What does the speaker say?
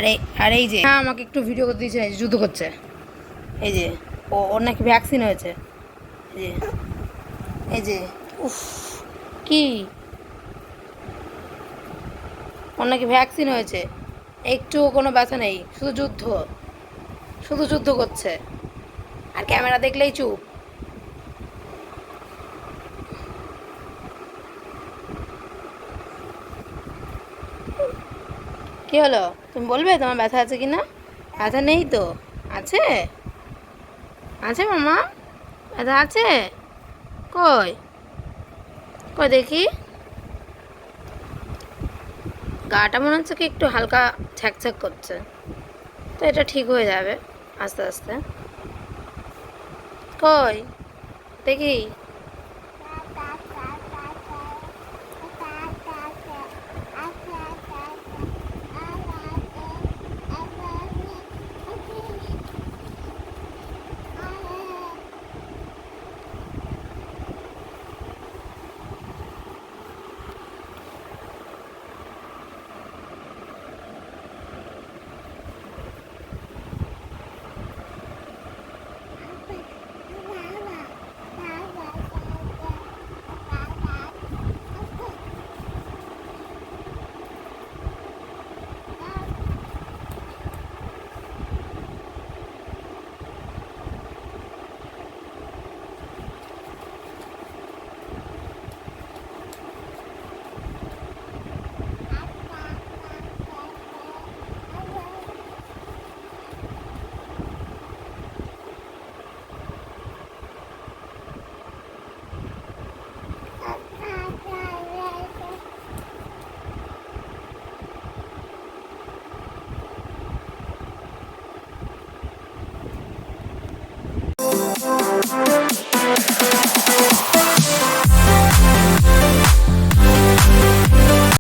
আরে আর এই যে হ্যাঁ আমাকে একটু ভিডিও করতে দিয়েছে, যুদ্ধ করছে। এই যে ওর নাকি ভ্যাকসিন হয়েছে। এই যে এই যে উফ কি ওর নাকি ভ্যাকসিন হয়েছে, একটুও কোনো ব্যথা নেই, শুধু যুদ্ধ, শুধু যুদ্ধ করছে আর ক্যামেরা দেখলেই চুপ। কি হলো, তুমি বলবে তোমার ব্যথা আছে কি না? ব্যথা নেই তো? আছে, আছে মামা, ব্যথা আছে। কই, কই দেখি। গাটা মনে হচ্ছে কি একটু হালকা ছ্যাঁক করছে, তো এটা ঠিক হয়ে যাবে আস্তে আস্তে। কই দেখি।